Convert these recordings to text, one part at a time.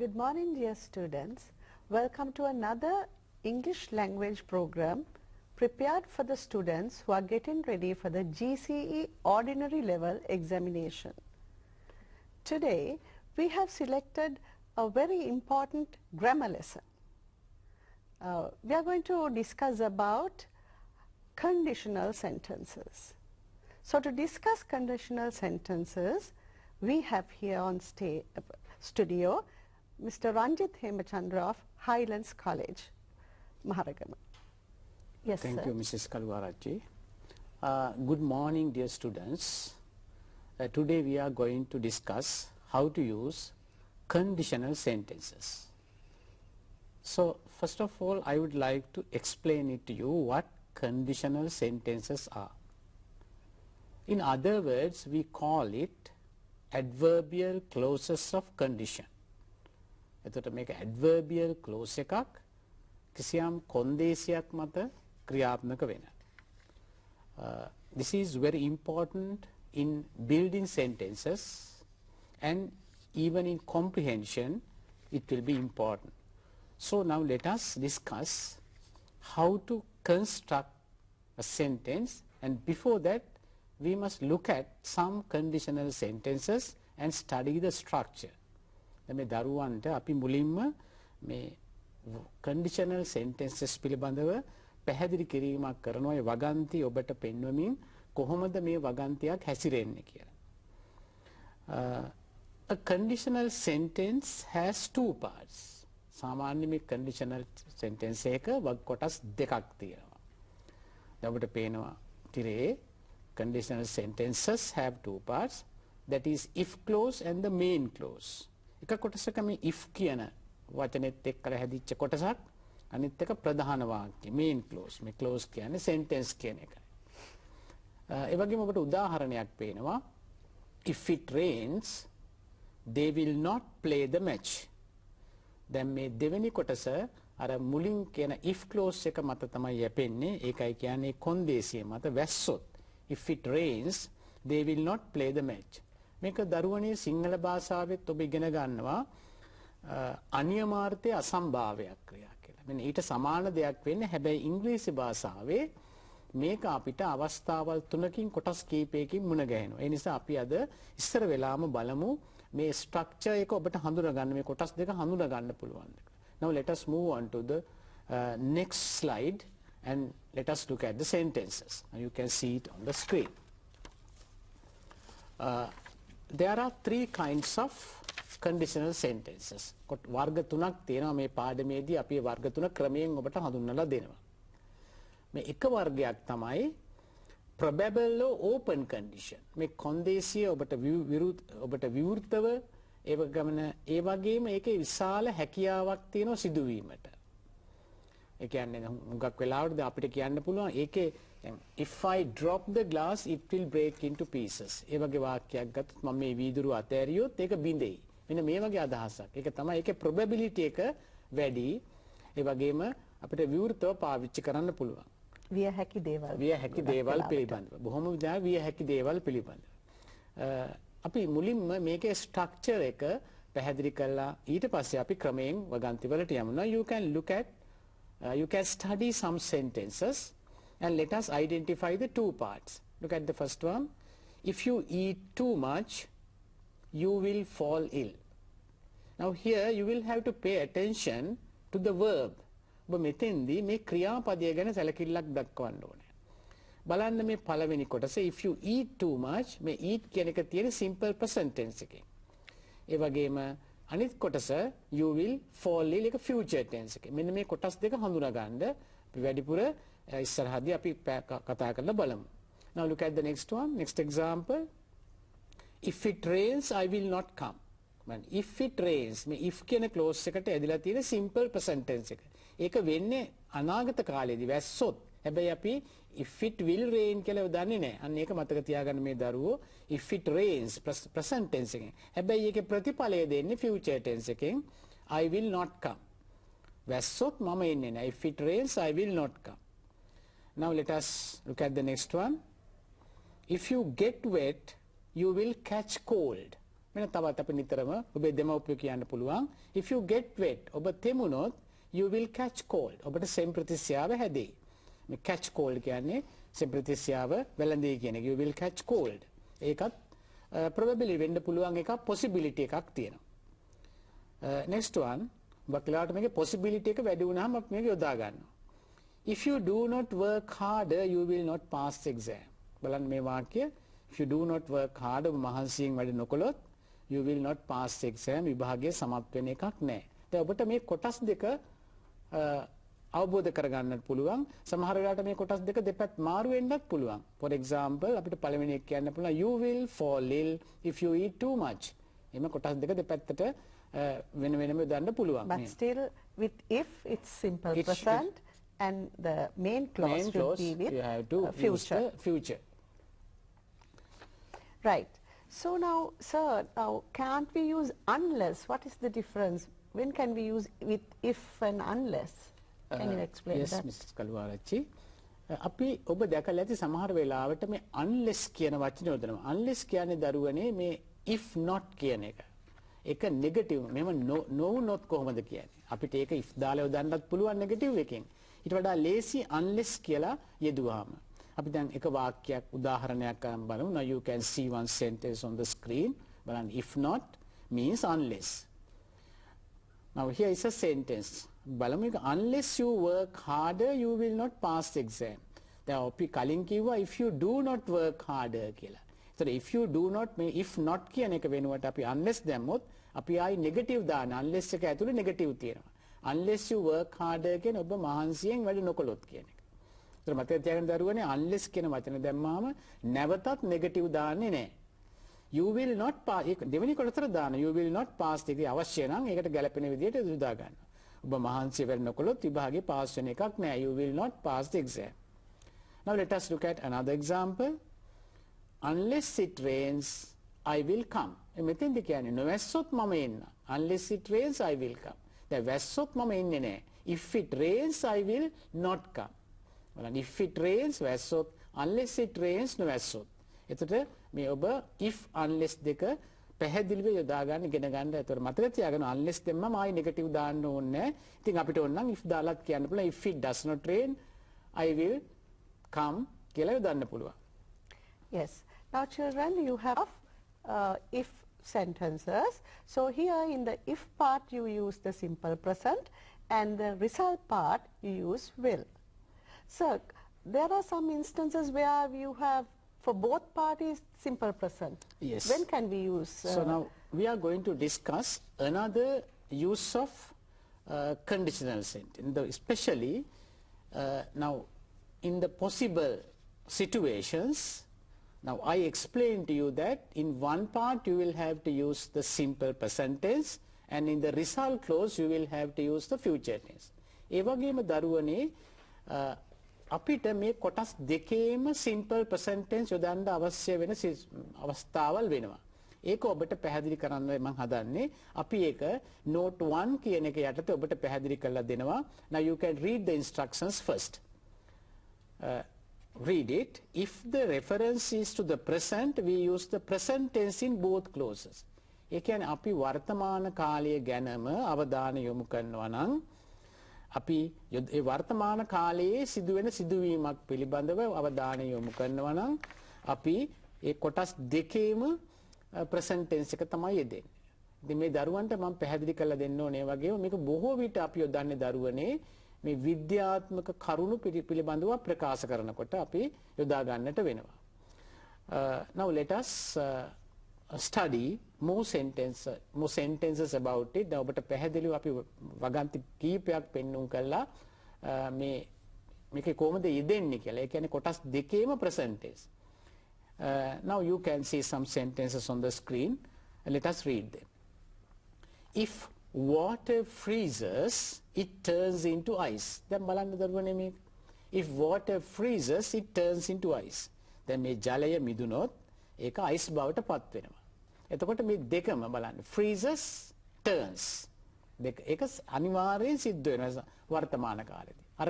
Good morning, dear students. Welcome to another English language program prepared for the students who are getting ready for the GCE ordinary level examination. Today, we have selected a very important grammar lesson. We are going to discuss about conditional sentences. So to discuss conditional sentences, we have here on studio Mr. Ranjit Hemachandra of Highlands College, Maharagama. Yes, Thank sir. you, Mrs. Kalwaraji. Good morning, dear students. Today we are going to discuss how to use conditional sentences. So, first of all, I would like to explain it to you what conditional sentences are. In other words, we call it adverbial clauses of condition. එතකොට මේක adverbial clause එකක් කිසියම් කොන්දේසියක් මත ක්‍රියාත්මක වෙන. This is very important in building sentences and even in comprehension it will be important. So now let us discuss how to construct a sentence, and before that we must look at some conditional sentences and study the structure. මේ දරුවන්ට අපි මුලින්ම මේ conditional sentences පිළිබඳව පැහැදිලි කිරීමක් කරනවා. ඒ වගන්ති ඔබට පෙන්වමින් කොහොමද මේ වගන්තියක් හැසිරෙන්නේ කියලා. A conditional sentence has two parts. සාමාන්‍ය මේ conditional sentence එක වග කොටස් දෙකක් තියෙනවා. දැන් ඔබට පේනවා තිරේ conditional sentences have two parts, that is if clause and the main clause. එක කොටසක මේ if කියන වචනේත් එක්කලා හැදිච්ච කොටසක්, අනිත් එක ප්‍රධාන වාක්‍ය main clause. මේ clause කියන්නේ sentence කියන එකයි. ඒ වගේම ඔබට උදාහරණයක් පේනවා if it rains they will not play the match. දැන් මේ දෙවෙනි කොටස අර මුලින් කියන if clause එක මත තමයි යැපෙන්නේ. ඒකයි කියන්නේ කොන්දේසිය මත වැස්සොත් if it rains they will not play the match. මේක දරුවනේ සිංහල භාෂාවෙත් ඔබ ඉගෙන ගන්නවා අනියමාර්ථයේ අසම්භාවයක් ක්‍රියා කියලා. මෙන්න ඊට සමාන දෙයක් වෙන්නේ හැබැයි ඉංග්‍රීසි භාෂාවේ මේක අපිට අවස්ථාවල් තුනකින් කොටස් කීපයකින් මුණ ගැහෙනවා. ඒ නිසා අපි අද ඉස්සර වෙලාම බලමු මේ ස්ට්‍රක්චර් එක ඔබට හඳුනා ගන්න, මේ කොටස් දෙක හඳුනා ගන්න පුළුවන්. Now let us move on to the next slide and let us look at the sentences. Now you can see it on the screen. There are three kinds of conditional sentences. වර්ග තුනක් තියෙනවා මේ පාඩමේදී. අපි වර්ග තුන ක්‍රමයෙන් ඔබට හඳුන්වලා දෙනවා. මේ එක වර්ගයක් තමයි probable open condition. මේ කොන්දේසිය ඔබට විවෘතව ඒ වගේම ඒකේ විශාල හැකියාවක් තියෙනවා සිදුවීමට. ඒ කියන්නේ හුඟක් වෙලාවට අපිට කියන්න පුළුවන් ඒකේ if I drop the glass it will break into pieces. ඒ වගේ වාක්‍යයක් ගත්තොත් මම මේ වීදුරුව අතෑරියොත් ඒක බිඳෙයි. මෙන්න මේ වගේ අදහසක්. ඒක තමයි ඒකේ probability එක වැඩි. ඒ වගේම අපිට විවෘතව පාවිච්චි කරන්න පුළුවන්. විය හැකි දේවල්. විය හැකි දේවල් පිළිබඳව. බොහොම විදිහට විය හැකි දේවල් පිළිබඳව. අපි මුලින්ම මේකේ ස්ට්‍රක්චර් එක පැහැදිලි කරලා ඊට පස්සේ අපි ක්‍රමයෙන් වගන්ති වලට යමු. Now you can study some sentences and let us identify the two parts. Look at the first one. If you eat too much, you will fall ill. Now here you will have to pay attention to the verb. ඔබ මෙතෙන්දී මේ ක්‍රියාපදය ගැන සැලකිල්ලක් දක්වන්න ඕනේ. බලන්න මේ පළවෙනි කොටස if you eat too much, මේ eat කියන එක තියෙන simple present tense එකේ. ඒ වගේම අනිත් කොටස you will fall ill එක future tense එකේ. මෙන්න මේ කොටස් දෙක හඳුනා ගන්න අපි වැඩිපුර ඉස්සරහදී අපි කතා කරලා බලමු. Now look at the next one, next example. If it rains I will not come. if it rains මේ if කියන clause එකට ඇදලා තියෙන simple present tense එක. ඒක වෙන්නේ අනාගත කාලයේදී වැස්සොත්. හැබැයි අපි if it will rain කියලා දන්නේ නැහැ. අන්න ඒක මතක තියාගන්න මේ දරුවෝ. if it rains present tense එකෙන්. හැබැයි ඒකේ ප්‍රතිඵලය දෙන්නේ future tense එකෙන් I will not come. වැස්සොත් මම එන්නේ නැහැ. if it rains I will not come. Now let us look at the next one. If you get wet you will catch cold. මෙන්න තවත් අපි නිතරම ඔබේ දෙමව්පියෝ කියන්න පුළුවන් if you get wet ඔබ තෙමුනොත් you will catch cold ඔබට සෙම් ප්‍රතිශ්‍යාව හැදෙයි. මේ catch cold කියන්නේ සෙම් ප්‍රතිශ්‍යාව වැළඳෙයි කියන එක. you will catch cold. ඒකත් probability වෙන්න පුළුවන් එකක් possibility එකක් තියෙනවා. next one බක්ලාට මේකේ possibility එක වැඩි වුණාම අපි මේක යොදා ගන්නවා. if you do not work harder you will not pass the exam. බලන්න මේ වාක්‍ය if you do not work hard ඔබ මහන්සියෙන් වැඩ නොකළොත් you will not pass the exam විභාගයේ සමත් වෙන එකක් නැහැ. දැන් ඔබට මේ කොටස් දෙක අවබෝධ කරගන්නත් පුළුවන්. සමහර වෙලාවට මේ කොටස් දෙක දෙපැත්ත මාරු වෙන්නත් පුළුවන්. for example අපිට පළවෙනි එක කියන්න පුළුවන් you will fall ill if you eat too much. එimhe කොටස් දෙක දෙපැත්තට වෙන වෙනම දාන්න පුළුවන්. But still with if it's simple present and the main clause should be with you have to future. use the future. Right. So now, sir, now can't we use unless? What is the difference? When can we use with if and unless? Can you explain yes, that? Mrs. Kalwarachi. අපි ඔබ දැකලා ඇති සමහර වෙලාවට මේ unless කියන වචනේ යොදනවා. unless කියන්නේ දරුවනේ මේ if not කියන එක. ඒක නෙගටිව්. මෙහෙම no not කොහොමද කියන්නේ? අපිට ඒක if දාලා යොදන්නත් පුළුවන් නෙගටිව් එකෙන්. ඊට වඩා ලේසි unless කියලා යෙදුවාම. අපි දැන් එක වාක්‍යයක් උදාහරණයක් ගන්න බලමු. Now you can see one sentence on the screen. බලන්න if not means unless. Now here is a sentence. බලමු එක unless you work harder you will not pass the exam. දැන් අපි කලින් කිව්වා if you do not work harder කියලා. ඒතර if you do not මේ if not කියන එක වෙනුවට අපි unless දැම්මොත් අපි ආයි නෙගටිව් දාන unless එක ඇතුලේ නෙගටිව් තියෙනවා. unless you work harder කියන ඔබ මහන්සියෙන් වැඩ නොකළොත් කියන එක. ඒතර මතක තියාගන්න දරුවනේ unless කියන වචනේ දැම්මාම නැවතත් නෙගටිව් දාන්නේ නැහැ. you will not pass දෙවෙනි කොටතර දාන you will not pass එකේ අවශ්‍ය නම් ඒකට ගැලපෙන විදිහට යොදා ගන්න. ඔබ මහන්සිය වෙන්න නොකළොත් විභාගේ පාස් වෙන එකක් නෑ. you will not pass the exam. Now let us look at another example. unless it rains I will come. මෙතෙන්ද කියන්නේ නොවැස්සොත් මම එන්න. unless it rains I will come. දැන් වැස්සොත් මම එන්නේ නෑ. if it rains I will not come. බලන්න if it rains වැස්සොත් unless it rains නොවැස්සොත්. එතකොට මේ ඔබ if unless දෙක පැහැදිලිව යොදා ගන්න ඉගෙන ගන්න. ඒතකොට මතක තියාගන්න unless දෙන්නම ආයි නෙගටිව් දාන්න ඕනේ නැහැ. ඉතින් අපිට ඕන නම් if දාලත් කියන්න පුළුවන් if it does not rain I will come කියලා යොදන්න පුළුවන්. Yes. Now children, you have if sentences. So here in the if part you use the simple present and the result part you use will. So there are some instances where you have for both parties simple present. Yes. When can we use? So now we are going to discuss another use of conditional sentence. Especially now in the possible situations. Now I explained to you that in one part you will have to use the simple present tense and in the result clause you will have to use the future tense. ඒ වගේම දරුවනේ අපිට මේ කොටස් දෙකේම simple present tense යොදන්න අවශ්‍ය වෙන අවස්ථාවල් වෙනවා. ඒක ඔබට පැහැදිලි කරන්න මම හදන්නේ. අපි ඒක note 1 කියන එක යටතේ ඔබට පැහැදිලි කරලා දෙනවා. Now you can read the instructions first. Read it. If the reference is to the present, we use the present tense in both clauses. ඒ කියන්නේ අපි වර්තමාන කාලය ගැනම අවධානය යොමු කරනවා නම් අපි ඒ වර්තමාන කාලයේ සිදුවෙන සිදුවීමක් පිළිබඳව අවධානය යොමු කරනවා නම් අපි ඒ කොටස් දෙකේම present tense එක තමයි යෙදෙන්නේ. ඉතින් මේ දරුවන්ට මම පැහැදිලි කරලා දෙන්න ඕනේ වගේම මේක බොහෝ විට අපි යොදන්නේ දරුවනේ මේ විද්‍යාත්මක කරුණු පිළිබඳව ප්‍රකාශ කරනකොට අපි යොදා ගන්නට වෙනවා. Now let us study more sentences about it. දැන් ඔබට පැහැදිලිව අපි වගන්ති කීපයක් පෙන්වුම් කළා මේකේ කොහොමද යෙදෙන්නේ කියලා. ඒ කියන්නේ කොටස් දෙකේම present tense. Now you can see some sentences on the screen. Let us read them. If water freezes, it turns into ice. දැන් බලන්න දරුවනේ මේක. If water freezes, it turns into ice. දැන් මේ ජලය මිදුනොත් ඒක ice බවට පත් වෙනවා. එතකොට මේ දෙකම බලන්න freezes turns. දෙක ඒක අනිවාර්යෙන් සිද්ධ වෙනවා වර්තමාන කාලෙදී. අර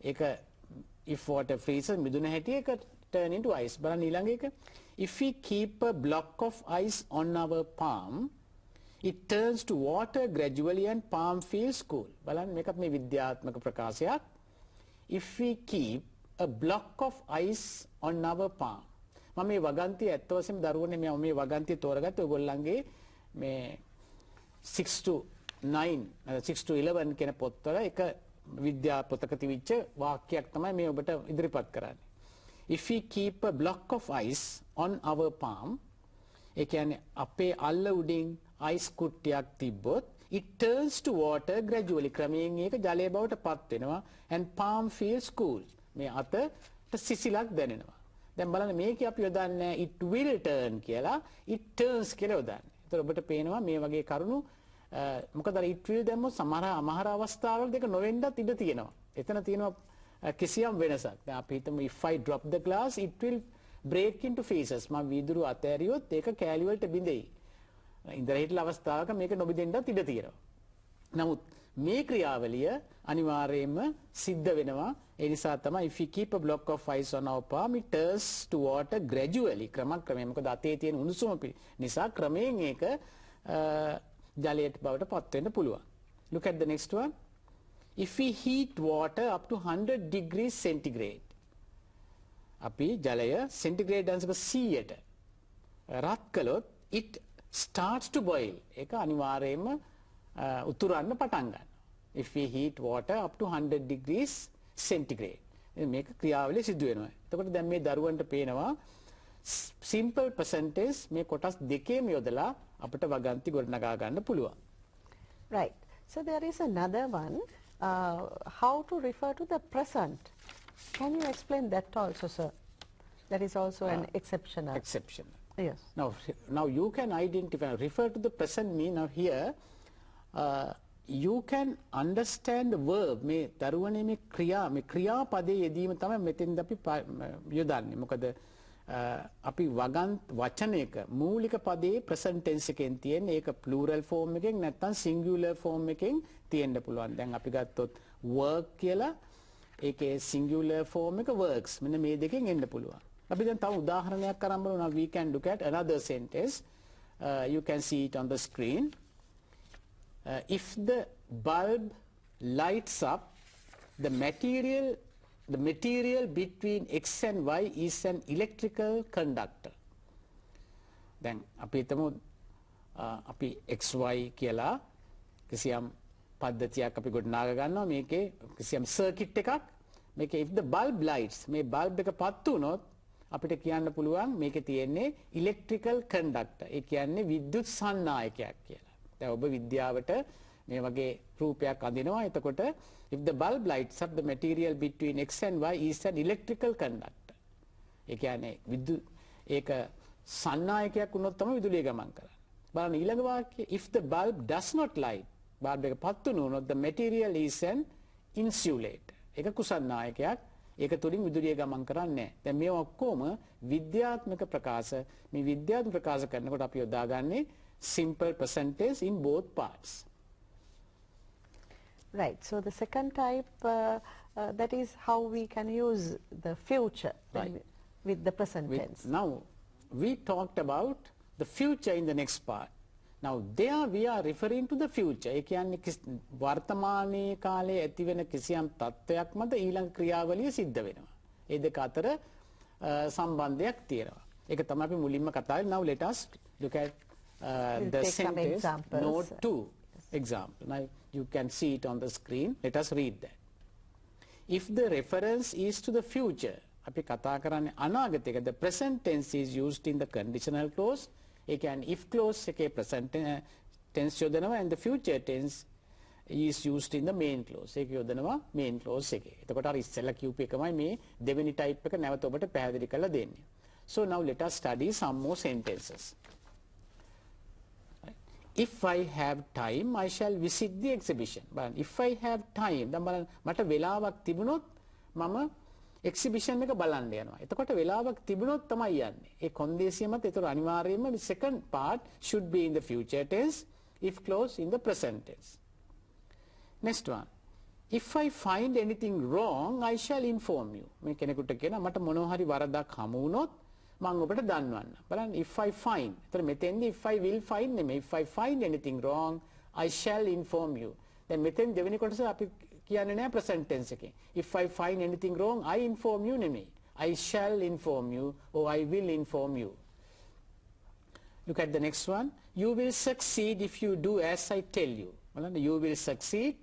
ඒක if water freezes මිදුන හැටි ඒක turn into ice. බලන්න ඊළඟ එක. If we keep a block of ice on our palm, it turns to water gradually and palm feels cool. බලන්න මේකත් මේ විද්‍යාත්මක ප්‍රකාශයක්. If we keep a block of ice on our palm. මම මේ වගන්තිය ඇත්ත වශයෙන්ම දරුවනේ මේ වගන්තිය තෝරගත්තේ ඔයගොල්ලන්ගේ මේ 6 to 9 6 to 11 කියන පොත්වල එක විද්‍යා පොතක තිබිච්ච වාක්‍යයක් තමයි මේ ඔබට ඉදිරිපත් කරන්නේ. If we keep a block of ice on our palm, ඒ කියන්නේ අපේ අල්ල උඩින් ice කුට්ටියක් තිබ්බොත් it turns to water gradually. ක්‍රමයෙන් ඒක ජලය බවට පත් වෙනවා and palm feels cool. මේ අතට සිසිලක් දැනෙනවා. දැන් බලන්න මේක අපි යොදන්නේ it will turn කියලා it turns කියලා යොදන්නේ. ඒතර ඔබට පේනවා මේ වගේ කරුණු මොකද අර it will දැම්මොත් සමහර අවස්ථාවල දෙක නොවෙන්නත් ඉඩ තියෙනවා. එතන තියෙනවා කිසියම් වෙනසක්. දැන් අපි හිතමු if I drop the glass it will break into pieces. මම වීදුරු අතෑරියොත් ඒක කෑලි වලට බිඳෙයි. ඉඳලා හිටලා අවස්ථාවක මේක නොබිඳෙන්නත් ඉඩ තියෙනවා. නමුත් මේ ක්‍රියාවලිය අනිවාර්යයෙන්ම සිද්ධ වෙනවා. ඒ නිසා තමයි if we keep a block of ice on our palm it turns to water gradually. ක්‍රමයෙන් මොකද අතේ තියෙන උණුසුම නිසා ක්‍රමයෙන් ඒක ජලයට බවට පත් වෙන්න පුළුවන්. Look at the next one. If we heat water up to 100 degrees centigrade. අපි ජලය centigrade අංශක 100ට රත් කළොත් it starts to boil. ඒක අනිවාර්යයෙන්ම උතුරන්න පටන් ගන්නවා. If we heat water up to 100 degrees centigrade. මේක ක්‍රියාවලිය සිදු වෙනවා. එතකොට දැන් මේ දරුවන්ට පේනවා simple percentage මේ කොටස් දෙකේම යොදලා අපිට වගන්ති ගොඩනගා ගන්න පුළුවන්. Right. So there is another one, how to refer to the present. Can you explain that also, sir? That is also an exceptional. Exceptional. Yes. Now you can identify, refer to the present mean of here. You can understand the verb. මේ දරුවනේ මේ ක්‍රියාපදයේ යෙදීම තමයි මෙතෙන්ද අපි යොදන්නේ. මොකද අපි වචනයක මූලික පදයේ present tense එකෙන් තියෙන ඒක plural form එකෙන් නැත්නම් singular form එකෙන් තියෙන්න පුළුවන්. දැන් අපි ගත්තොත් work කියලා ඒකේ singular form එක works. මෙන්න මේ දෙකෙන් එන්න පුළුවන්. අපි දැන් තව උදාහරණයක් අරන් බලනවා. We can look at another sentence. You can see it on the screen. If the bulb lights up, the material between X and Y is an electrical conductor. Then අපි හිතමු අපි XY කියලා කිසියම් පද්ධතියක් අපි ගොඩනගා ගන්නවා. මේකේ කිසියම් සර්කිට් එකක්. මේකේ if the bulb lights, මේ bulb එක පත් වුණොත් අපිට කියන්න පුළුවන් මේකේ තියෙන්නේ electrical conductor. ඒ කියන්නේ විද්‍යුත් සන්නායකයක් කියලා. දැන් ඔබ විද්‍යාවට මේ වගේ රූපයක් අඳිනවා. එතකොට if the bulb lights up, the material between X and Y is an electrical conductor. ඒ කියන්නේ ඒක සන්නායකයක් වුණොත් තමයි විදුලිය ගමන් කරන්නේ. බලන්න ඊළඟ වාක්‍යය if the bulb does not light, bulb එක පත් වුණොත් the material is an insulator. ඒක කුසන්නායකයක්. ඒක තුලින් විදුලිය ගමන් කරන්නේ නැහැ. දැන් මේ ඔක්කොම විද්‍යාත්මක ප්‍රකාශ. මේ විද්‍යාත්මක ප්‍රකාශ කරනකොට අපි යොදාගන්නේ simple present tense in both parts. Right. So the second type, that is how we can use the future with the present tense. Now, we talked about the future in the next part. Now, there we are referring to the future. ඒ කියන්නේ වර්තමානයේ කාලයේ ඇතිවෙන කිසියම් තත්ත්වයක් මත ඊළඟ ක්‍රියාවලිය සිද්ධ වෙනවා. ඒ දෙක අතර සම්බන්ධයක් තියෙනවා. ඒක තමයි අපි මුලින්ම කතා කරේ. Now let us look at the sentence note 2 example. Now you can see it on the screen. Let us read that. If the reference is to the future, අපි කතා කරන්නේ අනාගතයක, the present tense is used in the conditional clause. ඒ කියන්නේ if clause එකේ present tense යොදනවා and the future tense is used in the main clause. ඒක යොදනවා main clause එකේ. එතකොට අර ඉස්සෙල්ලා කියූප එකමයි මේ දෙවෙනි type එක නැවත ඔබට පැහැදිලි කරලා දෙන්නේ. So now let us study some more sentences. If I have time, I shall visit the exhibition. බලන්න if I have time, දැන් බලන්න මට වෙලාවක් තිබුණොත් මම එක්සිබිෂන් එක බලන්න යනවා. එතකොට වෙලාවක් තිබුණොත් තමයි යන්නේ. ඒ කොන්දේසිය මත ඒතර අනිවාර්යයෙන්ම the second part should be in the future tense, if clause in the present tense. Next one. if I find anything wrong I shall inform you. මේ කෙනෙකුට කියනවා මට මොනවා හරි වරදක් හමු වුණොත් මම ඔබට දන්වන්න. බලන්න if I find. ඒතර මෙතෙන්දී if I will find නෙමෙයි if I find anything wrong I shall inform you. දැන් මෙතෙන් දෙවෙනි කොටස අපි කියන්නේ නැහැ present tense එකේ. if I find anything wrong I inform you නෙමෙයි. I shall inform you or I will inform you. Look at the next one. You will succeed if you do as I tell you. බලන්න you will succeed.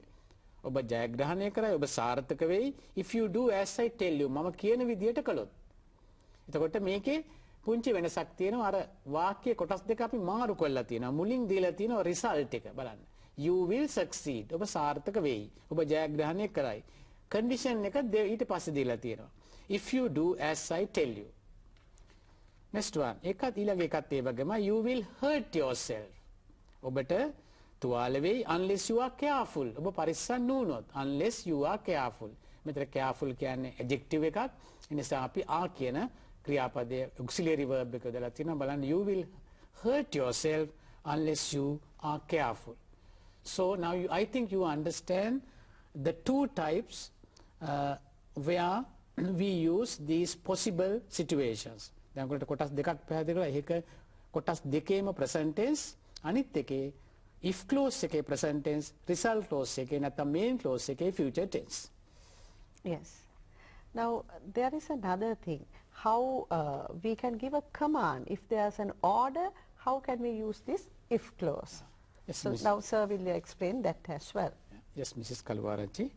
ඔබ ජයග්‍රහණය කරයි ඔබ සාර්ථක වෙයි if you do as I tell you. මම කියන විදියට කළොත්. එතකොට මේකේ පුංචි වෙනසක් තියෙනවා. අර වාක්‍ය කොටස් දෙක අපි මාරු කරලා තියෙනවා. මුලින් දීලා තියෙනවා result එක. බලන්න. You will succeed. ඔබ සාර්ථක වෙයි. ඔබ ජයග්‍රහණය කරයි. condition එක ඊට පස්සේ දීලා තියෙනවා. if you do as I tell you. next one. එකත් ඊළඟ එකත් ඒ වගේම you will hurt yourself. ඔබට තුවාල වෙයි unless you are careful. ඔබ පරිස්සම් නුනොත් unless you are careful. මෙතන careful කියන්නේ adjective එකක්. ඒ නිසා අපි are කියන ක්‍රියාපදයේ auxiliary verb එක දාලා තියෙනවා. බලන්න you will hurt yourself unless you are careful. So now I think you understand the two types where we use these possible situations. දැන් ඔයගොල්ලෝ කොටස් දෙකක් පැහැදිලි කරලා ඒක කොටස් දෙකේම present tense අනිත් එකේ if clause එකේ present tense result clause එකේ නැත්නම් main clause එකේ future tense. Yes. Now there is another thing. How we can give a command if there's an order. How can we use this if clause? Yes, so now sir will explain that as well. Yes, Mrs. Kalwarachi.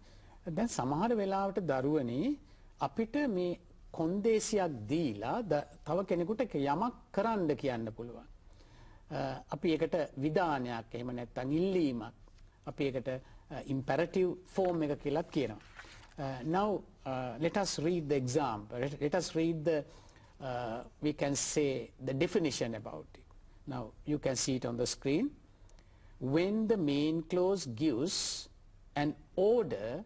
දැන් සමහර වෙලාවට දරුවනේ අපිට මේ කොන්දේසියක් දීලා තව කෙනෙකුට යමක් කරන්න කියන්න පුළුවන්. අපි ඒකට විධානයක් එහෙම නැත්නම් ඉල්ලීමක් අපි ඒකට imperative form එක කියලා කියනවා. Now let us read the example. Let us read the we can say the definition about it. Now you can see it on the screen. When the main clause gives an order,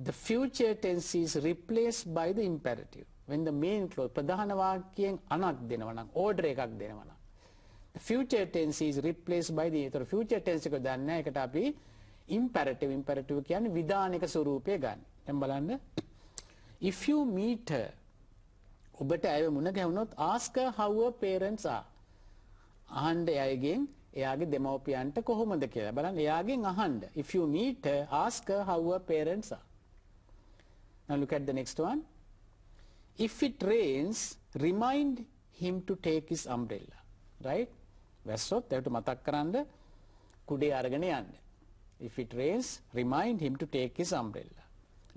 the future tense is replaced by the imperative. When the main clause ප්‍රධාන වාක්‍යයෙන් අනක් දෙනවා නම් order එකක් දෙනවා නම් the future tense is replaced by the ඒතර future tense එක දාන්න ඒකට අපි imperative කියන්නේ විධානික ස්වරූපය ගන්න. දැන් බලන්න if you meet her ඔබට ඇය මුණ ගැහුනොත් ask her how her parents are. අහන්න එයාගෙන් එයාගේ දෙමව්පියන්ට කොහොමද කියලා. බලන්න එයාගෙන් අහන්න. if you meet her ask her how her parents are. Now look at the next one. If it rains remind him to take his umbrella. Right? වැස්සොත් එයාට මතක් කරන්න කුඩේ අරගෙන යන්න. If it rains remind him to take his umbrella.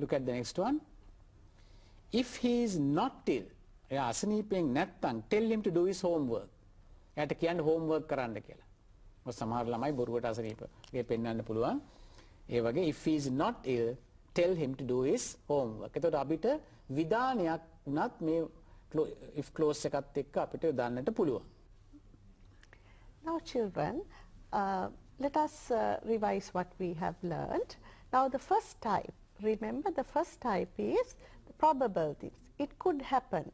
Look at the next one. If he is not ill එයා අසනීපයෙන් නැත්තම් tell him to do his homework. එයාට කියන්න homework කරන්න කියලා. මොකද සමහර ළමයි බොරුවට අසනීපගේ පෙන්වන්න පුළුවන්. ඒ වගේ if he is not ill tell him to do his homework. එතකොට අපිට විධානයක් උනත් මේ if clause එකත් එක්ක අපිට දාන්නට පුළුවන්. Now children, let us revise what we have learned. Now the first type, remember the first type is the probabilities. It could happen,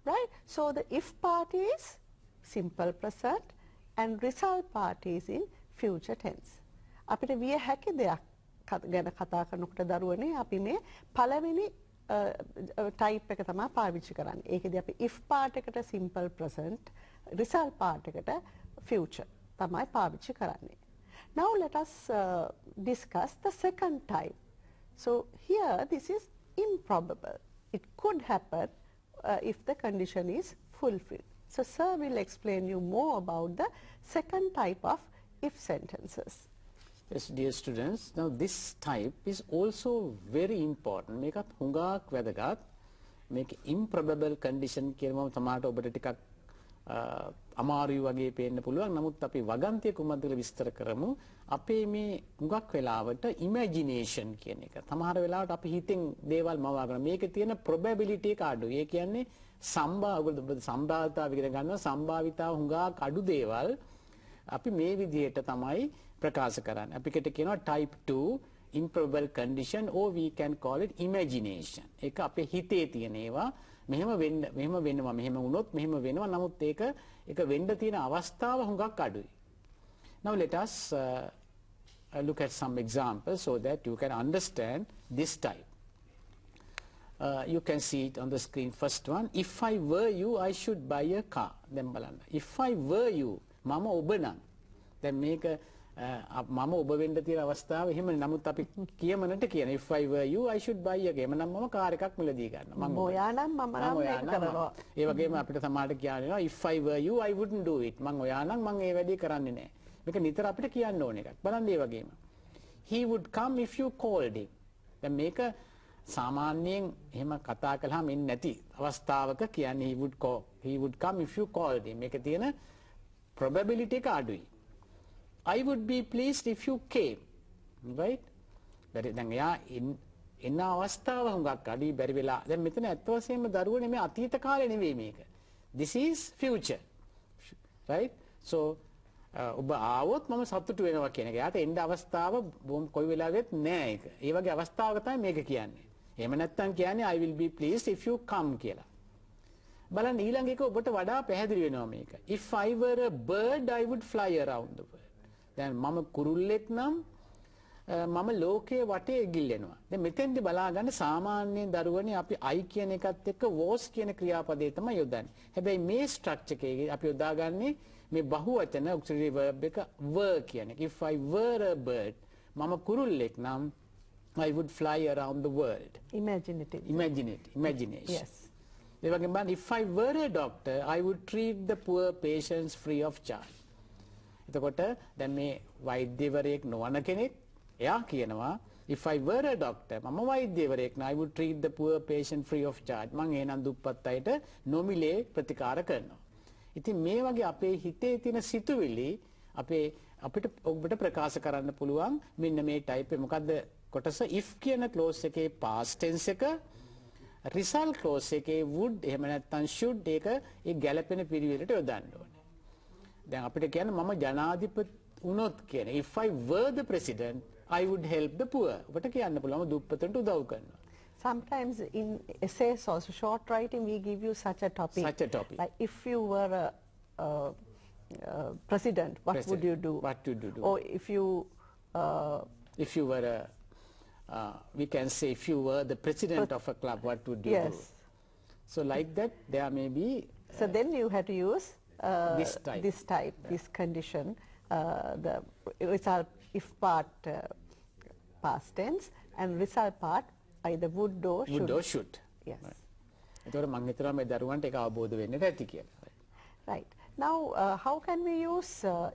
right? So the if part is simple present and result part is in future tense. අපිට විය හැකි දෙයක් ගැන කතා කරනකොට දරුවනේ අපි මේ පළවෙනි type එක තමයි පාවිච්චි කරන්නේ. ඒකෙදි අපි if part එකට simple present, result part එකට future තමයි පාවිච්චි කරන්නේ. Now let us discuss the second type. So here this is improbable. It could happen if the condition is fulfilled. So sir will explain you more about the second type of if sentences. Yes, dear students, now this type is also very important. මේකත් හුඟක් වැදගත්. මේක improbable condition කියනම තමයි ඔබට ටිකක් අමාරුයි වගේ පේන්න පුළුවන්. නමුත් අපි වගන්තිය කුමක්ද කියලා විස්තර කරමු. අපේ මේ හුඟක් වෙලාවට imagination කියන එක. සමහර වෙලාවට අපි හිතෙන් දේවල් මවාගෙන මේකේ තියෙන probability එක අඩුයි. ඒ කියන්නේ සම්භාවිතාව ඉගෙන ගන්නවා. සම්භාවිතාව හුඟක් අඩු දේවල් අපි මේ විදිහට තමයි ප්‍රකාශ කරන්නේ. අපි කට කියනවා type 2 improbable condition or we can call it imagination. ඒක අපේ හිතේ තියෙන ඒවා මෙහෙම වෙනවා මෙහෙම වුණොත් මෙහෙම වෙනවා. නමුත් ඒක වෙන්න තියෙන අවස්ථාව හුඟක් අඩුයි. Now let us look at some examples so that you can understand this type. You can see it on the screen. First one, if I were you, I should buy a car. Then බලන්න. If I were you, මම ඔබ නම්. දැන් මේක මම ඔබ වෙන්න තියෙන අවස්ථාව එහෙම නමුත් අපි කියමනට කියන if I were you, I should buy a car. එහෙම නම් මම කාර් එකක් මිලදී ගන්නවා. මම ඔයා නම් මම නම් මේක කරනවා. ඒ වගේම අපිට සමහරට කියනවා if I were you, I wouldn't do it. මම ඔයා නම් මම ඒ වැඩේ කරන්නේ නැහැ. මේක නිතර අපිට කියන්න ඕන එකක්. බලන්න ඒ වගේම. He would come if you called him. දැන් මේක සාමාන්‍යයෙන් එහෙම කතා කළාම ඉන්නේ නැති අවස්ථාවක කියන්නේ he would come if you called him. මේක තියෙන probability එක අඩුයි. I would be pleased if you came. Right? දැන් එයා එන අවස්ථාව හුඟක් අඩුයි බැරි වෙලා. දැන් මෙතන ඇත්ත වශයෙන්ම දරුවනේ මේ අතීත කාලේ නෙවෙයි මේක. This is future. Right? So ඔබ ආවොත් මම සතුටු වෙනවා කියන එක. යාට එන්න අවස්ථාව කොයි වෙලාවෙත් නෑ ඒක. ඒ වගේ අවස්ථාවක තමයි මේක කියන්නේ. එහෙම නැත්නම් කියන්නේ I will be pleased if you come කියලා. බලන්න ඊළඟ එක ඔබට වඩා පැහැදිලි වෙනවා මේක. If I were a bird, I would fly around the world. දැන් මම කුරුල්ලෙක් නම් මම ලෝකයේ වටේ ගිල්ලෙනවා. දැන් මෙතෙන්දි බලා ගන්න සාමාන්‍යයෙන් දරුවනේ අපි I කියන එකත් එක්ක was කියන ක්‍රියාපදේ තමයි යොදන්නේ. හැබැයි මේ ස්ට්‍රක්චර් එකේ අපි යොදාගන්නේ මේ බහුවචන auxiliary verb එක were කියන එක. If I were a bird, මම කුරුල්ලෙක් නම් I would fly around the world. Imagination. Yes. ඒ වගේම බලන්න if I were a doctor, I would treat the poor patients free of charge. එතකොට දැන් මේ වෛද්‍යවරයෙක් නොවන කෙනෙක් එයා කියනවා if I were a doctor, මම වෛද්‍යවරයෙක් නම් I would treat the poor patient free of charge. මම එහෙනම් දුප්පත් අයට නොමිලේ ප්‍රතිකාර කරනවා. ඉතින් මේ වගේ අපේ හිතේ තියෙන සිතුවිලි අපිට ඔබට ප්‍රකාශ කරන්න පුළුවන් මෙන්න මේ ටයිප් එක. මොකද්ද කොටස? if කියන clause එකේ past tense එක, result clause එකේ would එහෙම නැත්නම් should ඒක ඒ ගැළපෙන පිළිවෙලට යොදන්න ඕනේ. දැන් අපිට කියන්නේ මම ජනාධිපති වුණොත් කියන if I were the president, I would help the poor. ඔබට කියන්න පුළුවන් දුප්පතන්ට උදව් කරනවා. Sometimes in essays also, short writing, we give you such a topic. Like if you were a president, what would you do? What would you do? Or if you were we can say if you were the president of a club, what would you do? So like that, there may be. So then you had to use this type, this condition, the result if part past tense and result part either would or should. Yes. එතකොට මම හිතනවා මේ දරුවන්ට ඒක අවබෝධ වෙන්නට ඇති කියලා. Right. Now how can we use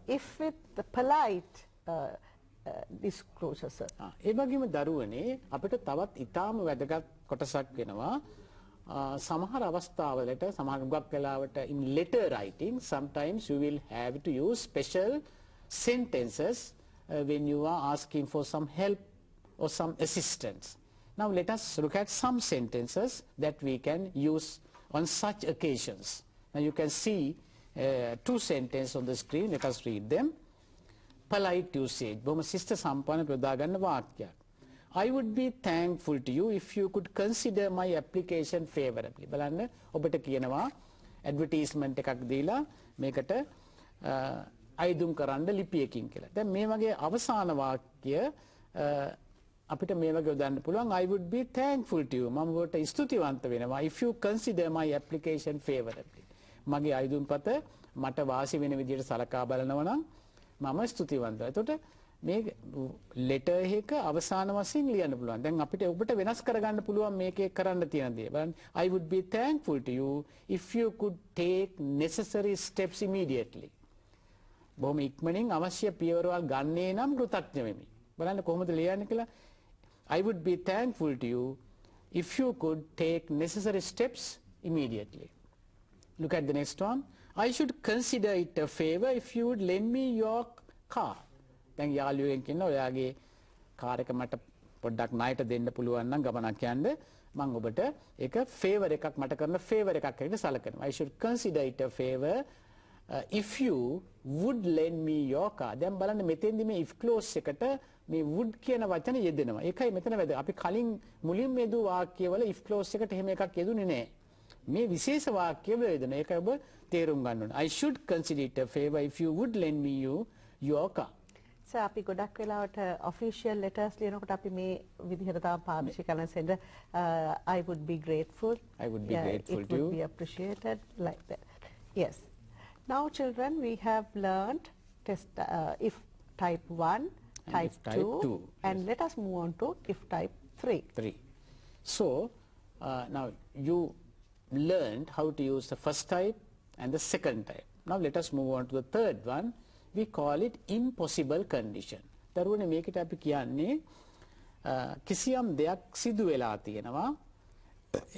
if with the polite disclosure, sir? ඒ වගේම දරුවනේ අපිට තවත් ඊටාම වැදගත් කොටසක් වෙනවා. සමහර අවස්ථාවලට සමහර ගොඩක් වෙලාවට in letter writing sometimes you will have to use special sentences when you are asking for some help or some assistance. Now let us look at some sentences that we can use on such occasions. Now you can see two sentences on the screen. Let us read them. Polite usage. බොහොම ශිෂ්ට සම්පන්න ප්‍රයෝග ගන්න වාක්‍යයක්. I would be thankful to you if you could consider my application favorably. බලන්න ඔබට කියනවා advertisement එකක් දීලා මේකට අයිදුම් කරන්න ලිපියකින් කියලා. දැන් මේ වගේ අවසාන වාක්‍ය අපිට මේ වගේ උදාන්න පුළුවන් I would be thankful to you. මම ඔබට ස්තුතිවන්ත වෙනවා if you consider my application favorably. මගේ අයිදුම්පත මට වාසි වෙන විදිහට සලකා බලනවා නම් මම ස්තුතිවන්තයි. එතකොට මේ ලෙටර් එක අවසාන වශයෙන් ලියන්න පුළුවන්. දැන් අපිට ඔබට වෙනස් කරගන්න පුළුවන් මේකේ කරන්න තියෙන දේ. බලන්න I would be thankful to you if you could take necessary steps immediately. බොහොම ඉක්මනින් අවශ්‍ය පියවරවල් ගන්නේ නම් කෘතඥ වෙමි. බලන්න කොහොමද ලියන්නේ කියලා. I would be thankful to you if you could take necessary steps immediately. Look at the next one. I should consider it a favor if you would lend me your car. දැන් යාළුවෙන් කියනවා ඔයාගේ car එක මට පොඩ්ඩක් ණයට දෙන්න පුළුවන් නම් ගමනක් යන්න මම ඔබට ඒක favor එකක් මට කරන favor එකක් හැටියට සැලකනවා. I should consider it a favor if you would lend me your car. දැන් බලන්න මෙතෙන්දි මේ if clause එකට මේ would කියන වචන යෙදෙනවා. ඒකයි මෙතන වැදගත්. අපි කලින් මුලින්ම යෙදු වාක්‍යවල if clause එකට එහෙම එකක් යෙදුනේ නැහැ. මේ විශේෂ වාක්‍යවල යෙදෙනවා. ඒකයි ඔබ තේරුම් ගන්න ඕනේ. I should consider it a favor if you would lend me your car. So අපි ගොඩක් වෙලාවට official letters ලියනකොට අපි මේ විදිහට තමයි පාවිච්චි කරන send I would be grateful. I would be grateful it to would be appreciated like that. Yes. Now children, we have learned test if type 1, type if type 2, and yes. let us move on to if type 3. 3. So now you learned how to use the first type and the second type. Now let us move on to the third one. We call it impossible condition. දරුවනේ මේකට අපි කියන්නේ කිසියම් දෙයක් සිදු වෙලා තියෙනවා.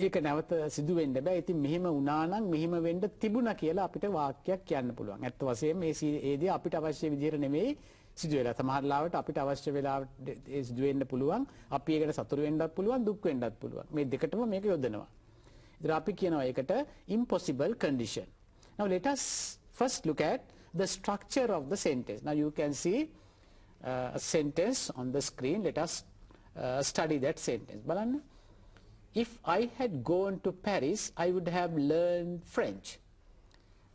ඒක නැවත සිදු වෙන්න බෑ. ඉතින් මෙහෙම වුණා නම් මෙහෙම වෙන්න තිබුණා කියලා අපිට වාක්‍යයක් කියන්න පුළුවන්. ඇත්ත වශයෙන්ම මේ දේ අපිට අවශ්‍ය විදිහට නෙමෙයි සිදු වෙලා. සමහර ලාවට අපිට අවශ්‍ය වෙලාවට ඒ සිදු වෙන්න පුළුවන්. අපි ඒකට සතුටු වෙන්නත් පුළුවන්, දුක් වෙන්නත් පුළුවන්. මේ දෙකටම මේක යොදනවා. ඉතින් අපි කියනවා ඒකට impossible condition. Now let us first look at the structure of the sentence. Now you can see a sentence on the screen. Let us study that sentence. බලන්න. If I had gone to Paris, I would have learned French.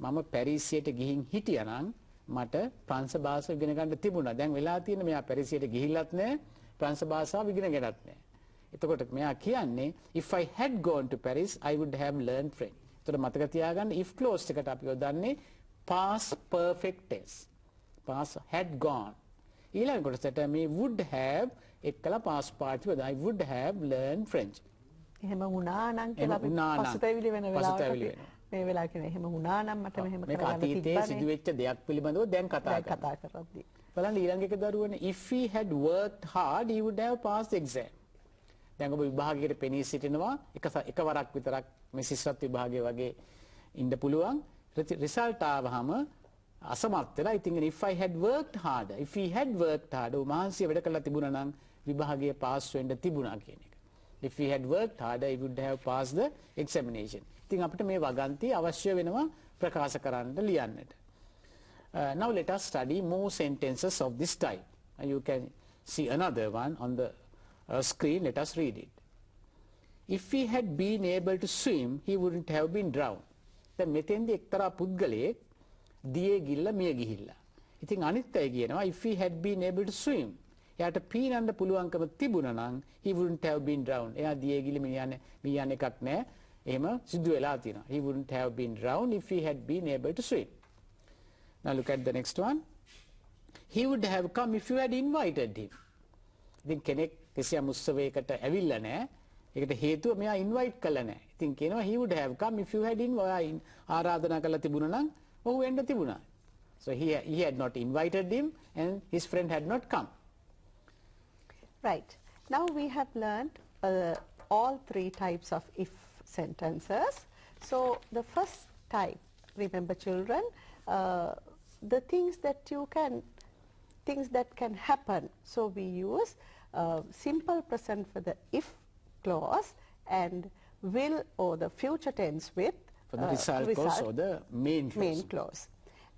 මම පැරිසියට ගිහින් හිටියනම් මට ප්‍රංශ භාෂාව ඉගෙන ගන්න තිබුණා. දැන් වෙලා තියෙන මෙයා පැරිසියට ගිහිල්ලත් නැහැ, ප්‍රංශ භාෂාව ඉගෙනගෙනත් නැහැ. එතකොට මෙයා කියන්නේ if I had gone to Paris, I would have learned French. එතකොට මතක තියාගන්න if clause එකට අපි යොදන්නේ past perfect tense. Past had gone. ඊළඟ කොටසට මේ would have එක්කලා past participle යොදා I would have learned French. එහෙම වුණා නම් කියලා අපි පසුතැවිලි වෙන වෙලාවට මේ වෙලාව කියන එහෙම වුණා නම් මට මෙහෙම මේක කරගන්න අතීතයේ තිබ්බනේ. සිදුවෙච්ච දෙයක් පිළිබඳව දැන් කතා කරද්දී. බලන්න ඊළඟ එක දරුවනේ if he had worked hard he would have passed the exam. දැන් ඔබ විභාගයකට පෙනී සිටිනවා එකවරක් විතරක් මේ ශිෂ්‍යත්ව විභාගයේ වගේ ඉන්න පුළුවන්. රිසල්ට් ආවහම අසමත් වෙලා ඉතින් if I had worked harder, if he had worked harder මහන්සිය වැඩ කළා තිබුණා නම් විභාගයේ පාස් වෙන්න තිබුණා කියන එක. If he had worked harder he would have passed the examination. ඉතින් අපිට මේ වගන්ති අවශ්‍ය වෙනවා ප්‍රකාශ කරන්න ලියන්නට. Now let us study more sentences of this type. And you can see another one on the screen. Let us read it. If he had been able to swim, he wouldn't have been drowned. දැන් මෙතෙන්දී එක්තරා පුද්ගලයෙක් දියේ ගිල්ල මිය ගිහිල්ලා. ඉතින් අනිත් අය කියනවා if he had been able to swim, එයාට පීනන්න පුළුවන්කම තිබුණා නම් he wouldn't have been drowned. එයා දියේ ගිල්ල මියන්නේ එකක් නෑ. එහෙම සිදු වෙලා තියෙනවා. He wouldn't have been drowned if he had been able to swim. Now look at the next one. He would have come if you had invited him. ඉතින් කෙනෙක් කිසියම් උත්සවයකට ඇවිල්ලා නෑ. ඒකට හේතුව මෙයා ඉන්වයිට් කළා නෑ. ඉතින් කියනවා he would have come if you had ආරාධනා කළා තිබුණා නම් ඔහු එන්න තිබුණා. So he had not invited him and his friend had not come. Right. Now we have learned all three types of if sentences. So the first type, remember children, the things that can happen. So we use simple present for the if clause and will or the future tense with For the result clause or the main clause.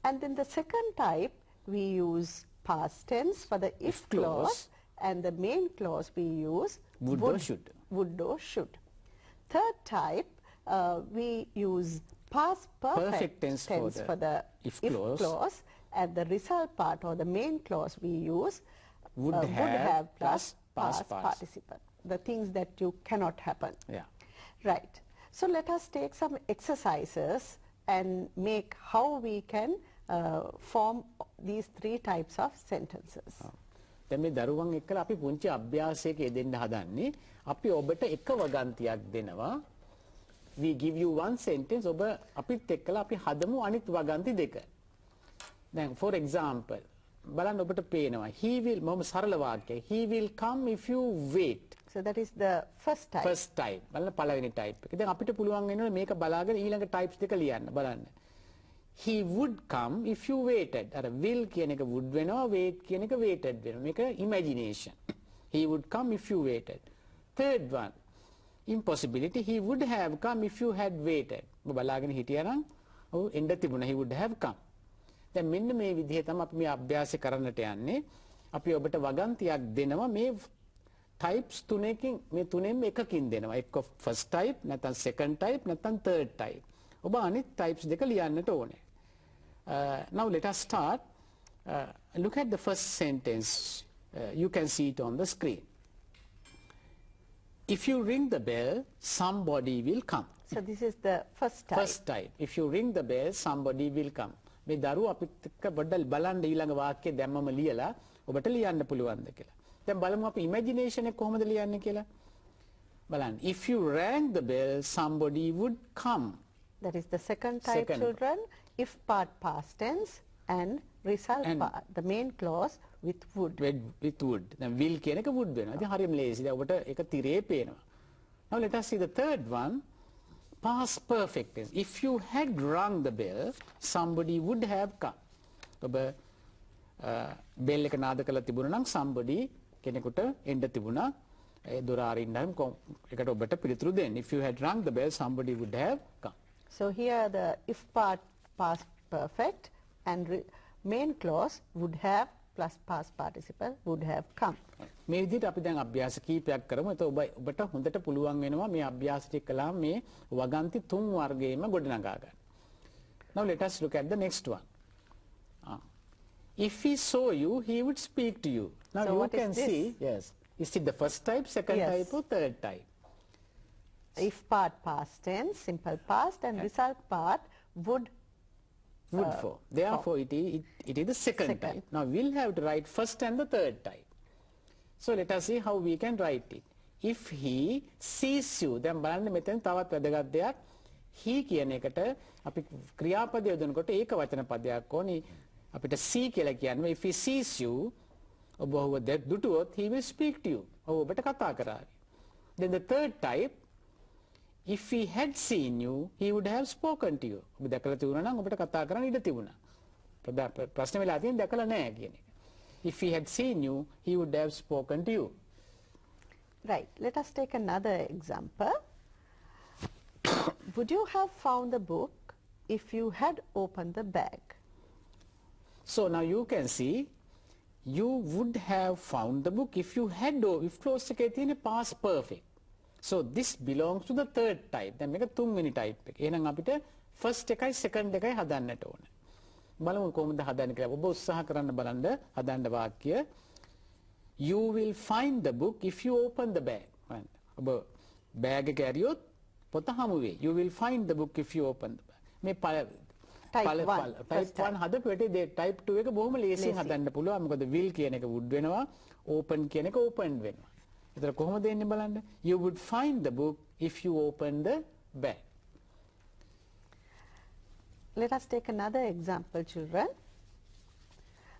And then the second type we use past tense for the if clause and the main clause we use would or should. Would or should. Third type we use past perfect tense for the if clause and the result part or the main clause we use would have plus past participle. The things that you cannot happen. Yeah. Right. So let us take some exercises and make how we can form these three types of sentences. දැන් මේ දරුවන් එක්කලා අපි පුංචි අභ්‍යාසයක යෙදෙන්න හදන්නේ. අපි ඔබට එක වගන්තියක් දෙනවා. We give you one sentence. ඔබ අපිත් එක්කලා අපි හදමු අනිත් වගන්ති දෙක. දැන් for example බලන්න ඔබට පේනවා he will මොම සරල වාක්‍යය he will come if you wait. So that is the first type. First type. බලන්න පළවෙනි type එක. දැන් අපිට පුළුවන් වෙනවා මේක බලාගෙන ඊළඟ types දෙක ලියන්න බලන්න. He would come if you waited. අර will කියන එක would වෙනවා wait කියන එක waited වෙනවා. මේක imagination. He would come if you waited. Third one. Impossibility. He would have come if you had waited. ඔබ බලාගෙන හිටියනම් ඔව් එන්න තිබුණා. He would have come. දැන් මෙන්න මේ විදිහේ තමයි අපි මේ අභ්‍යාසය කරන්නට යන්නේ. අපි ඔබට වගන්තියක් දෙනවා මේ types තුනකින් මේ තුනෙන්ම එකකින් දෙනවා. එක්ක first type නැත්නම් second type නැත්නම් third type. ඔබ අනිත් types දෙක ලියන්නට ඕනේ. Now let us start Look at the first sentence. You can see it on the screen. If you ring the bell, somebody will come. So this is the first type. First type. If you ring the bell, somebody will come. මේ දරුවෝ අපිත් එක්ක පොඩ්ඩක් බලන්න ඊළඟ වාක්‍යය දැම්මම ලියලා ඔබට ලියන්න පුළුවන්ද කියලා. දැන් බලමු අපි ඉමේජිනේෂන් එක කොහොමද ලියන්නේ කියලා. බලන්න. If you rang the bell, somebody would come. That is the second type, children. If part past tense and result part, the main clause with would. With would. දැන් will කියන එක would වෙනවා. ඉතින් හරියම ලේසි. දැන් ඔබට ඒක තිරේ පේනවා. Now let us see the third one. Past perfect tense. If you had rung the bell, somebody would have come. ඔබ bell එක නාද කරලා තිබුණා නම් somebody කෙනෙකුට එන්න තිබුණා. ඒ දොර අරින්න නම් එකට ඔබට පිළිතුරු දෙන්න. If you had rung the bell, somebody would have come. So here the if part past perfect and main clause would have plus past participle would have come. මේ විදිහට අපි දැන් අභ්‍යාස කීපයක් කරමු. එතකොට ඔබට හොඳට පුළුවන් වෙනවා මේ අභ්‍යාස ටික කළාම මේ වගන්ති තුන් වර්ගයේම ගොඩනගා ගන්න. Now let us look at the next one. If he saw you, he would speak to you. Now so you what can is this? see, yes. Is it the first type, second Yes. type or third type? If part past tense, simple past and result part would For. Therefore, it is the second type. Now we'll have to write first and the third type. So let us see how we can write it. If he sees you, then බලන්න මෙතන තවත් වැදගත් දෙයක්. he කියන එකට අපි ක්‍රියාපදය යොදනකොට ඒක වචන පදයක් ඕනි. අපිට see කියලා කියන්නේ if he sees you, ඔබ ඔහුව දුටුවොත් he will speak to you. ඔහු ඔබට කතා කරાવી. Then the third type, if he had seen you, he would have spoken to you. ඔබ දැකලා තිබුණා නම් ඔබට කතා කරන්න ඉඩ තිබුණා. ප්‍රශ්න වෙලා තියෙන්නේ දැකලා නැහැ කියන එක. If he had seen you, he would have spoken to you. Right. Let us take another example. Would you have found the book if you had opened the bag? So now you can see, you would have found the book if you had, if close එකේ තියෙන past perfect. So this belongs to the third type. දැන් මේක තුන්වෙනි type එක. එහෙනම් අපිට first එකයි second එකයි හදන්නට ඕනේ. බලමු කොහොමද හදන්නේ කියලා. ඔබ උත්සාහ කරන්න බලන්න හදන්න වාක්‍ය. You will find the book if you open the bag. ඔබ bag එක ඇරියොත් පොත හමු වෙයි. You will find the book if you open the bag. මේ Type 1. type 1 හදපු වෙටේ type 2 එක බොහොම ලේසියෙන් හදන්න පුළුවන්. මොකද will කියන එක would වෙනවා, open කියන එක opened වෙනවා. ඒතර කොහොමද එන්නේ බලන්න. You would find the book if you open the bag. Let us take another example, children.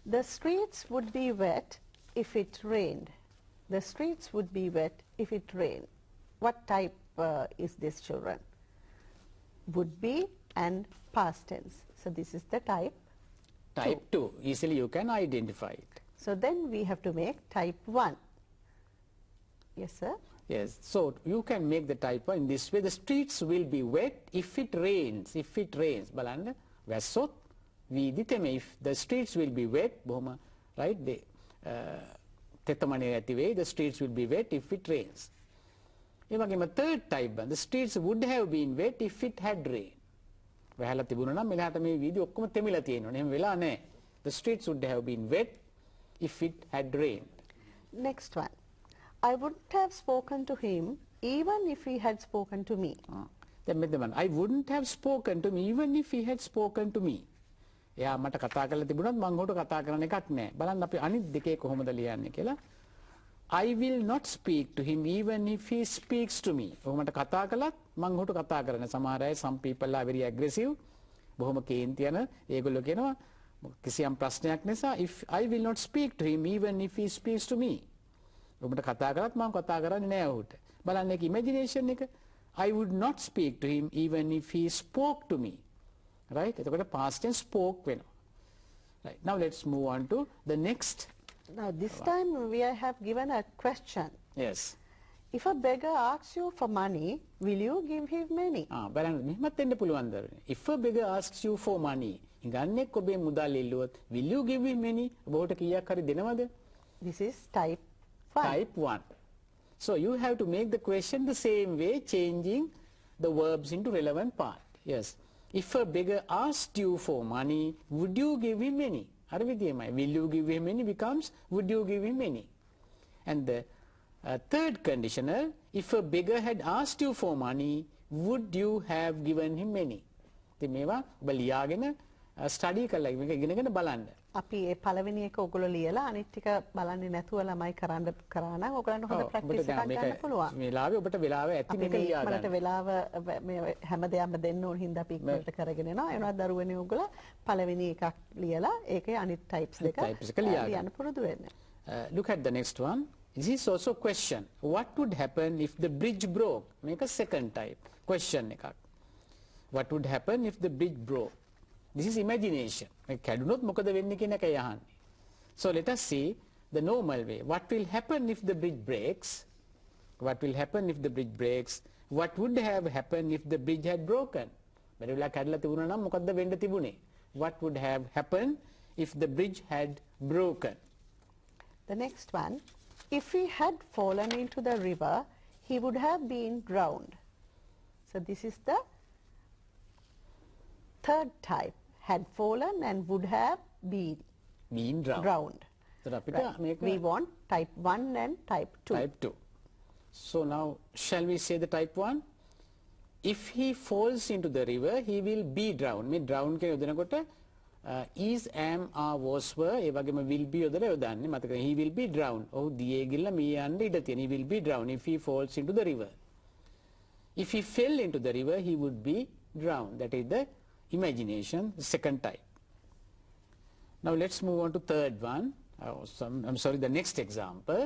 The streets would be wet if it rained. The streets would be wet if it rained. What type is this, children? Would be and past tense. So this is the type. Type 2. Easily you can identify it. So then we have to make type 1. Yes, sir? Yes. So you can make the type 1 in this way. The streets will be wet if it rains. If it rains. බලන්න වැස්සොත් වීදි තෙමේ. If the streets will be wet, බොහොම right? තෙතමනේ ඇති වෙයි. The streets will be wet if it rains. ඒ වගේම third type one. The streets would have been wet if it had rained. වැහලා තිබුණා නම් මෙලහට මේ වීදි ඔක්කොම තෙමිලා තියෙනවනේ. එහෙම වෙලා නැහැ. The streets would have been wet if it had rained. Next one. I wouldn't have spoken to him even if he had spoken to me. දැන් මෙතන බලන්න. I wouldn't have spoken to me even if he had spoken to me. එයා මට කතා කරලා තිබුණත් මම ඔහුට කතා කරන්න එකක් නැහැ. බලන්න අපි අනිත් දෙකේ කොහොමද ලියන්නේ කියලා. I will not speak to him even if he speaks to me. ඔහු මට කතා කළත් මම ඔහුට කතා කරන්නේ. සමහර අය some people are very aggressive. බොහොම කේන්ති යන ඒගොල්ලෝ කියනවා කිසියම් ප්‍රශ්නයක් නිසා if I will not speak to him even if he speaks to me. ඔබට කතා කරත් මම කතා කරන්නේ නැහැ ඔහුට. බලන්න ඒක ඉමේජිනේෂන් එක. I would not speak to him even if he spoke to me. Right? එතකොට past tense spoke වෙනවා. Right. Now let's move on to the next. Now this time we have given a question. Yes. If a beggar asks you for money, will you give him money? බලන්න මෙහෙමත් වෙන්න පුළුවන් දරුවනේ. If a beggar asks you for money, ඉංගන්නෙක් ඔබේ මුදල් ඉල්ලුවොත් will you give him money? ඔබ ඔහුට කීයක් හරි දෙනවද? This is type 1. Type 1. So you have to make the question the same way, changing the verbs into relevant part. Yes. If a beggar asked you for money, would you give him money? අර විදියමයි. Will you give him any becomes would you give him any. And the third conditional, if a beggar had asked you for money, would you have given him any? ඉතින් මේවා ඔබ ලියාගෙන study කරලා මේක ඉගෙනගෙන බලන්න. අපි ඒ පළවෙනි එක ඔයගොල්ලෝ ලියලා අනිත් ටික බලන්නේ නැතුව ළමයි කරා නම් ඔයගලන්ට හොඳ ප්‍රැක්ටිස් එකක් ගන්න පුළුවන්. මේ වෙලාවේ ඔබට වෙලාව ඇති මේක ලියා ගන්න. අපිට වෙලාව මේ හැමදේම දෙන්න ඕන හින්දා අපි ඉක්මනට කරගෙන යනවා. ඒ වුණත් දරුවනේ ඔයගොල්ලෝ පළවෙනි එකක් ලියලා ඒකේ අනිත් ටයිප්ස් දෙක ලියන්න පුරුදු වෙන්න. Look at the next one. This is also question. What would happen if the bridge broke? Make a second type. Question එකක්. What would happen if the bridge broke? This is imagination. කැඩුනොත් මොකද වෙන්නේ කියන එකයි අහන්නේ. So let us see the normal way. What will happen if the bridge breaks? What will happen if the bridge breaks? What would have happened if the bridge had broken? බැරි වෙලා කැඩලා තිබුණා නම් මොකද්ද වෙන්න තිබුණේ? What would have happened if the bridge had broken? The next one. If he had fallen into the river, he would have been drowned. So this is the third type. Had fallen and would have been drowned. Right. We want type 1 and type 2. Type 2. So now shall we say the type 1? If he falls into the river, he will be drowned. Me drown කියන යොදනකොට is, am, are, was, were ඒ වගේම will be යොදලා යොදන්නේ. මතක he will be drowned. ඔහු දියේ ගිල්ල මේ යන්න ඉඩ තියෙන. He will be drowned if he falls into the river. If he fell into the river, he would be drowned. That is the imagination, the second type. Now let's move on to third one. I'm sorry, the next example.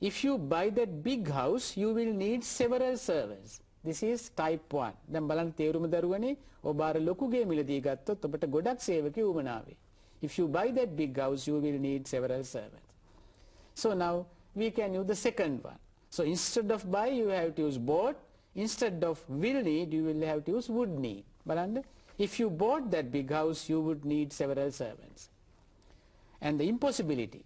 If you buy that big house, you will need several servants. This is type 1. දැන් බලන්න තේරුම දරුවනේ ඔබ අර ලොකු ගේ මිලදී ගත්තොත් ඔබට ගොඩක් සේවකයෝ උමනාවේ. If you buy that big house, you will need several servants. So now we can use the second one. So instead of buy, you have to use bought. Instead of will need, you will have to use would need. බලන්න. If you bought that big house, you would need several servants. And the impossibility.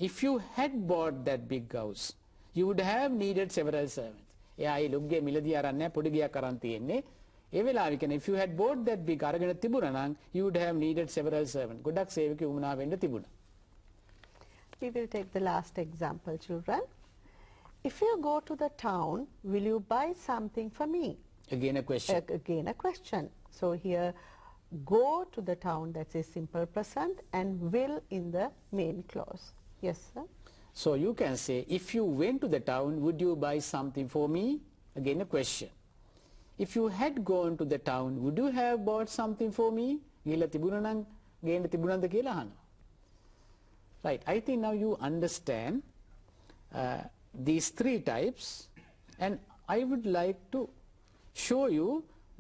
If you had bought that big house, you would have needed several servants. එයා ඒ ලොග්ගේ මිලදී අරන් නැහැ පොඩි ගියක් අරන් තියෙන්නේ. ඒ වෙලාවෙ කියන්නේ if you had bought that big අරගෙන තිබුණා නම් you would have needed several servants. ගොඩක් සේවකයෝ වුණා වෙන්න තිබුණා. We will take the last example, children. If you go to the town, will you buy something for me? Again a question. Again a question. So here go to the town, that's a simple present, and will in the main clause. Yes, sir? So you can say, if you went to the town, would you buy something for me? Again a question. If you had gone to the town, would you have bought something for me? ගිහලා තිබුණා නම් ගේන්න තිබුණාද කියලා අහනවා. Right, I think now you understand these three types, and I would like to show you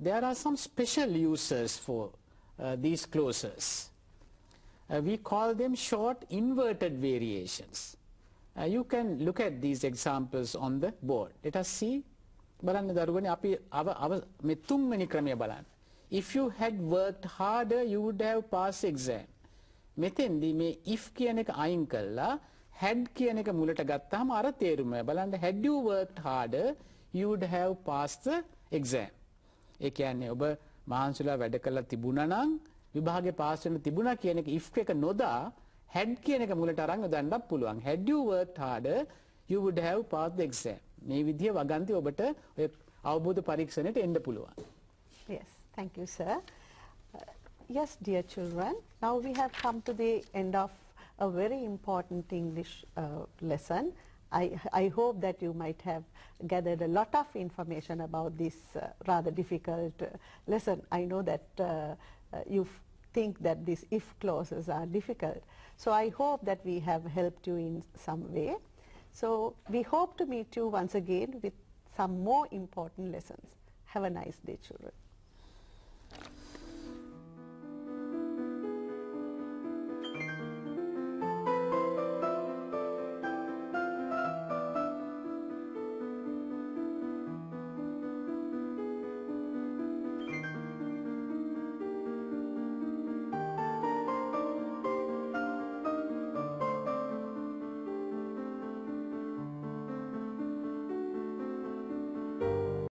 there are some special uses for these clauses. We call them short inverted variations. You can look at these examples on the board. Let us see. බලන්න දරුවනේ අපි මේ තුන්වෙනි ක්‍රමය බලන්න. If you had worked harder, you would have passed exam. මෙතෙන්දී මේ if කියන එක අයින් කළා had කියන එක මුලට ගත්තාම අර තේරුම බලන්න had you worked harder, you would have passed the exam. ඒ කියන්නේ ඔබ මහන්සිලා වැඩ කළා තිබුණා නම් විභාගේ පාස් වෙන්න තිබුණා කියන එක if එක නොදා had කියන එක මුලට අරන් යොදන්නත් පුළුවන්. Had you worked harder, you would have passed the exam. මේ විදිය වගන්ති ඔබට ඔය අවබෝධ පරීක්ෂණයට එන්න පුළුවන්. Yes, thank you, sir. Yes, dear children, now we have come to the end of a very important English lesson. I hope that you might have gathered a lot of information about this rather difficult lesson. I know that you think that these if clauses are difficult. So I hope that we have helped you in some way. So we hope to meet you once again with some more important lessons. Have a nice day, children.